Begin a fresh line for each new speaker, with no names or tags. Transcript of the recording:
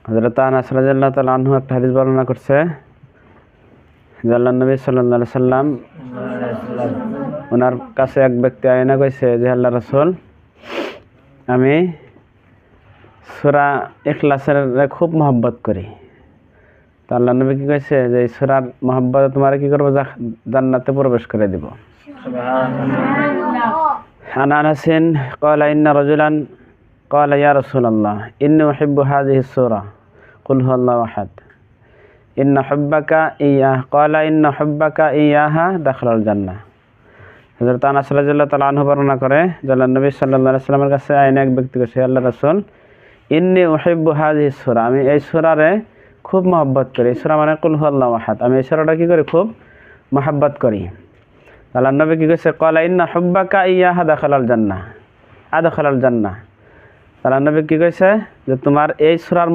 হযরত আনাস রাদিয়াল্লাহু তাআলা আনহু একটা হাদিস বর্ণনা করছে যে আল্লাহর নবী সাল্লাল্লাহু আলাইহি সাল্লাম ওনার কাছে এক ব্যক্তি আয়না কইছে যে আল্লাহর রাসূল আমি সূরা ইখলাসের খুব মহব্বত করি। তো আল্লাহর নবী কি কইছে যে এই সূরার মহব্বতে তোমার কি করব জান্নাতে প্রবেশ করে দিব। সুবহানাল্লাহ। আন আনাসিন ক্বালা ইন্না রাজুলান ক্বালা ইয়া রাসূলুল্লাহ ইন্নী উহিব্বু হাযিহিস সূরা কুল হুয়াল্লাহু আহাদ ইন্না হুব্বাকা ইয়্যাহ ক্বালা ইন্না হুব্বাকা ইয়্যাহা দাখালাল জান্নাহ। হযরত আনাস রাদিয়াল্লাহু তাআলা আনহু বর্ণনা করে যে আল্লাহর নবী সাল্লাল্লাহু আলাইহি সাল্লামের কাছে আইনা এক ব্যক্তি কইছে আল্লাহর রাসূল ইন্নী উহিব্বু হাযিহিস সূরা আমি এই সূরারে খুব মহব্বত করি। সূরা মানে কুল হুয়াল্লাহু আহাদ আমি এই সূরাটা কি করি খুব মহব্বত করি। আল্লাহর নবী কি কইছে ক্বালা ইন্না হুব্বাকা ইয়্যাহা দাখালাল জান্নাহ আদখালাল জান্নাহ। আল্লাহর নবী কি কইছে যে তোমার এই সূরার